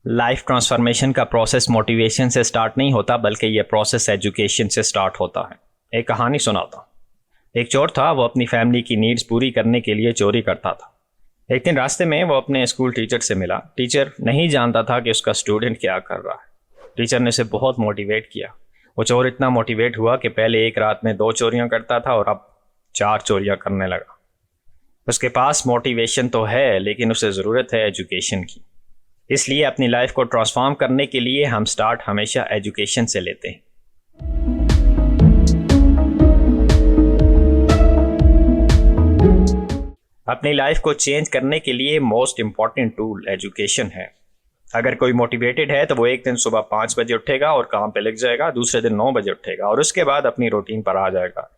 Life transformation का process motivation से start नहीं होता, बल्कि ये प्रोसेस एजुकेशन से स्टार्ट होता है। एक कहानी सुनाता हूँ। एक चोर था, वो अपनी फैमिली की नीड्स पूरी करने के लिए चोरी करता था। एक दिन रास्ते में वो अपने स्कूल टीचर से मिला। टीचर नहीं जानता था कि उसका स्टूडेंट क्या कर रहा है। टीचर ने उसे बहुत मोटिवेट किया। वो चोर इतना मोटिवेट हुआ कि पहले एक रात में 2 चोरियां करता था और अब 4 चोरियां करने लगा। उसके पास मोटिवेशन तो है, लेकिन उसे ज़रूरत है एजुकेशन की। इसलिए अपनी लाइफ को ट्रांसफॉर्म करने के लिए हम स्टार्ट हमेशा एजुकेशन से लेते हैं। अपनी लाइफ को चेंज करने के लिए मोस्ट इम्पॉर्टेंट टूल एजुकेशन है। अगर कोई मोटिवेटेड है तो वो एक दिन सुबह 5 बजे उठेगा और काम पे लग जाएगा, दूसरे दिन 9 बजे उठेगा और उसके बाद अपनी रूटीन पर आ जाएगा,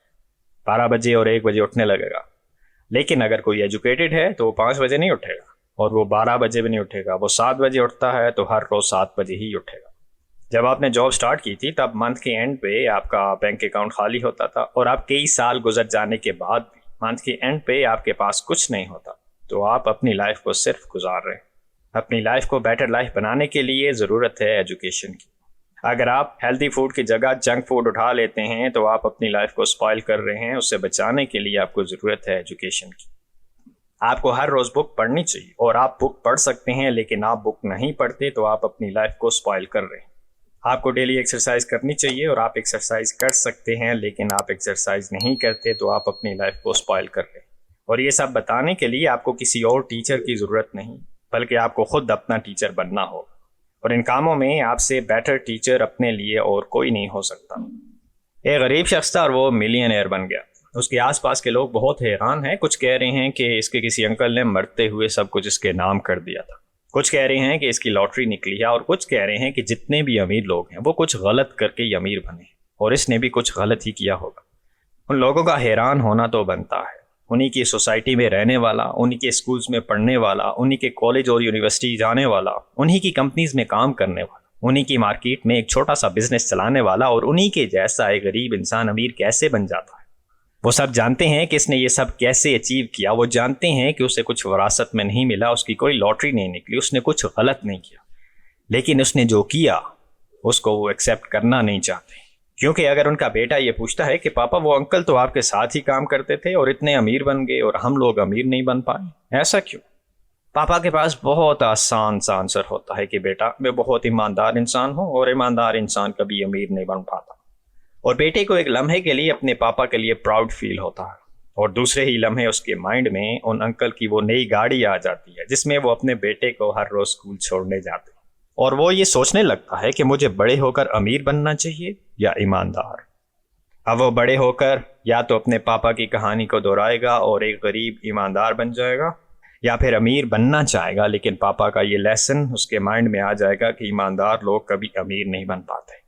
12 बजे और 1 बजे उठने लगेगा। लेकिन अगर कोई एजुकेटेड है तो वो 5 बजे नहीं उठेगा और वो 12 बजे भी नहीं उठेगा। वो 7 बजे उठता है तो हर रोज 7 बजे ही उठेगा। जब आपने जॉब स्टार्ट की थी तब मंथ के एंड पे आपका बैंक अकाउंट खाली होता था और आप कई साल गुजर जाने के बाद भी मंथ के एंड पे आपके पास कुछ नहीं होता। तो आप अपनी लाइफ को सिर्फ गुजार रहे हैं। अपनी लाइफ को बेटर लाइफ बनाने के लिए ज़रूरत है एजुकेशन की। अगर आप हेल्दी फूड की जगह जंक फूड उठा लेते हैं तो आप अपनी लाइफ को स्पॉइल कर रहे हैं। उससे बचाने के लिए आपको ज़रूरत है एजुकेशन की। आपको हर रोज़ बुक पढ़नी चाहिए और आप बुक पढ़ सकते हैं, लेकिन आप बुक नहीं पढ़ते तो आप अपनी लाइफ को स्पॉइल कर रहे हैं। आपको डेली एक्सरसाइज करनी चाहिए और आप एक्सरसाइज कर सकते हैं, लेकिन आप एक्सरसाइज नहीं करते तो आप अपनी लाइफ को स्पॉइल कर रहे हैं। और ये सब बताने के लिए आपको किसी और टीचर की ज़रूरत नहीं, बल्कि आपको खुद अपना टीचर बनना होगा। और इन कामों में आपसे बेटर टीचर अपने लिए और कोई नहीं हो सकता। एक गरीब शख्स था और वो मिलियनेयर बन गया। उसके आसपास के लोग बहुत हैरान हैं। कुछ कह रहे हैं कि इसके किसी अंकल ने मरते हुए सब कुछ इसके नाम कर दिया था। कुछ कह रहे हैं कि इसकी लॉटरी निकली है और कुछ कह रहे हैं कि जितने भी अमीर लोग हैं वो कुछ गलत करके ही अमीर बने और इसने भी कुछ गलत ही किया होगा। उन लोगों का हैरान होना तो बनता है। उन्हीं की सोसाइटी में रहने वाला, उन्हीं के स्कूल्स में पढ़ने वाला, उन्हीं के कॉलेज और यूनिवर्सिटी जाने वाला, उन्हीं की कंपनीज में काम करने वाला, उन्हीं की मार्केट में एक छोटा सा बिजनेस चलाने वाला और उन्हीं के जैसा एक गरीब इंसान अमीर कैसे बन जाता है। वो सब जानते हैं कि इसने ये सब कैसे अचीव किया। वो जानते हैं कि उसे कुछ विरासत में नहीं मिला, उसकी कोई लॉटरी नहीं निकली, उसने कुछ गलत नहीं किया, लेकिन उसने जो किया उसको वो एक्सेप्ट करना नहीं चाहते। क्योंकि अगर उनका बेटा ये पूछता है कि पापा वो अंकल तो आपके साथ ही काम करते थे और इतने अमीर बन गए और हम लोग अमीर नहीं बन पाए, ऐसा क्यों? पापा के पास बहुत आसान सा आंसर होता है कि बेटा मैं बहुत ईमानदार इंसान हूँ और ईमानदार इंसान कभी अमीर नहीं बन पाता। और बेटे को एक लम्हे के लिए अपने पापा के लिए प्राउड फील होता है और दूसरे ही लम्हे उसके माइंड में उन अंकल की वो नई गाड़ी आ जाती है जिसमें वो अपने बेटे को हर रोज स्कूल छोड़ने जाते हैं और वो ये सोचने लगता है कि मुझे बड़े होकर अमीर बनना चाहिए या ईमानदार। अब वो बड़े होकर या तो अपने पापा की कहानी को दोहराएगा और एक गरीब ईमानदार बन जाएगा, या फिर अमीर बनना चाहेगा, लेकिन पापा का ये लेसन उसके माइंड में आ जाएगा कि ईमानदार लोग कभी अमीर नहीं बन पाते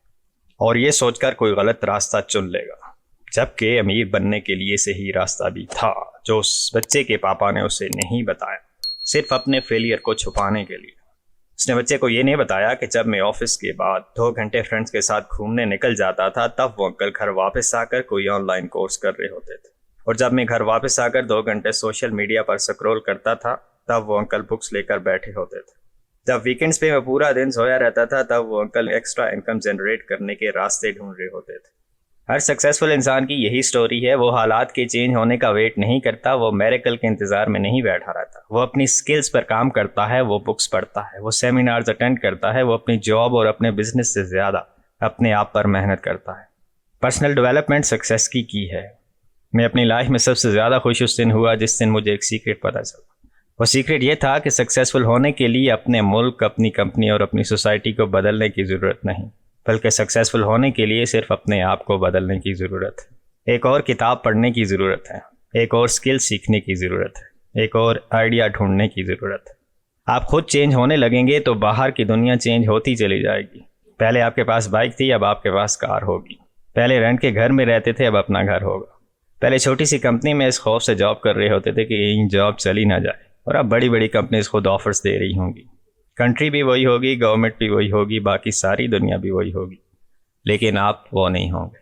और ये सोचकर कोई गलत रास्ता चुन लेगा, जबकि अमीर बनने के लिए सही रास्ता भी था जो उस बच्चे के पापा ने उसे नहीं बताया, सिर्फ अपने फेलियर को छुपाने के लिए। उसने बच्चे को ये नहीं बताया कि जब मैं ऑफिस के बाद 2 घंटे फ्रेंड्स के साथ घूमने निकल जाता था तब वो अंकल घर वापस आकर कोई ऑनलाइन कोर्स कर रहे होते थे, और जब मैं घर वापस आकर 2 घंटे सोशल मीडिया पर स्क्रॉल करता था तब वो अंकल बुक्स लेकर बैठे होते थे। जब वीकेंड्स पे मैं पूरा दिन सोया रहता था तब वो अंकल एक्स्ट्रा इनकम जनरेट करने के रास्ते ढूंढ रहे होते थे। हर सक्सेसफुल इंसान की यही स्टोरी है। वो हालात के चेंज होने का वेट नहीं करता, वो मिरेकल के इंतजार में नहीं बैठा रहता। वो अपनी स्किल्स पर काम करता है, वो बुक्स पढ़ता है, वो सेमिनार्स अटेंड करता है, वो अपनी जॉब और अपने बिजनेस से ज़्यादा अपने आप पर मेहनत करता है। पर्सनल डेवलपमेंट सक्सेस की है। मैं अपनी लाइफ में सबसे ज़्यादा खुश उस दिन हुआ जिस दिन मुझे एक सीक्रेट पता चला। वो सीक्रेट ये था कि सक्सेसफुल होने के लिए अपने मुल्क, अपनी कंपनी और अपनी सोसाइटी को बदलने की ज़रूरत नहीं, बल्कि सक्सेसफुल होने के लिए सिर्फ अपने आप को बदलने की ज़रूरत है। एक और किताब पढ़ने की ज़रूरत है, एक और स्किल सीखने की ज़रूरत है, एक और आइडिया ढूंढने की ज़रूरत है। आप खुद चेंज होने लगेंगे तो बाहर की दुनिया चेंज होती चली जाएगी। पहले आपके पास बाइक थी, अब आपके पास कार होगी। पहले रेंट के घर में रहते थे, अब अपना घर होगा। पहले छोटी सी कंपनी में इस खौफ से जॉब कर रहे होते थे कि यही जॉब चली ना जाए, और अब बड़ी बड़ी कंपनीज खुद ऑफर्स दे रही होंगी। कंट्री भी वही होगी, गवर्नमेंट भी वही होगी, बाकी सारी दुनिया भी वही होगी, लेकिन आप वो नहीं होंगे।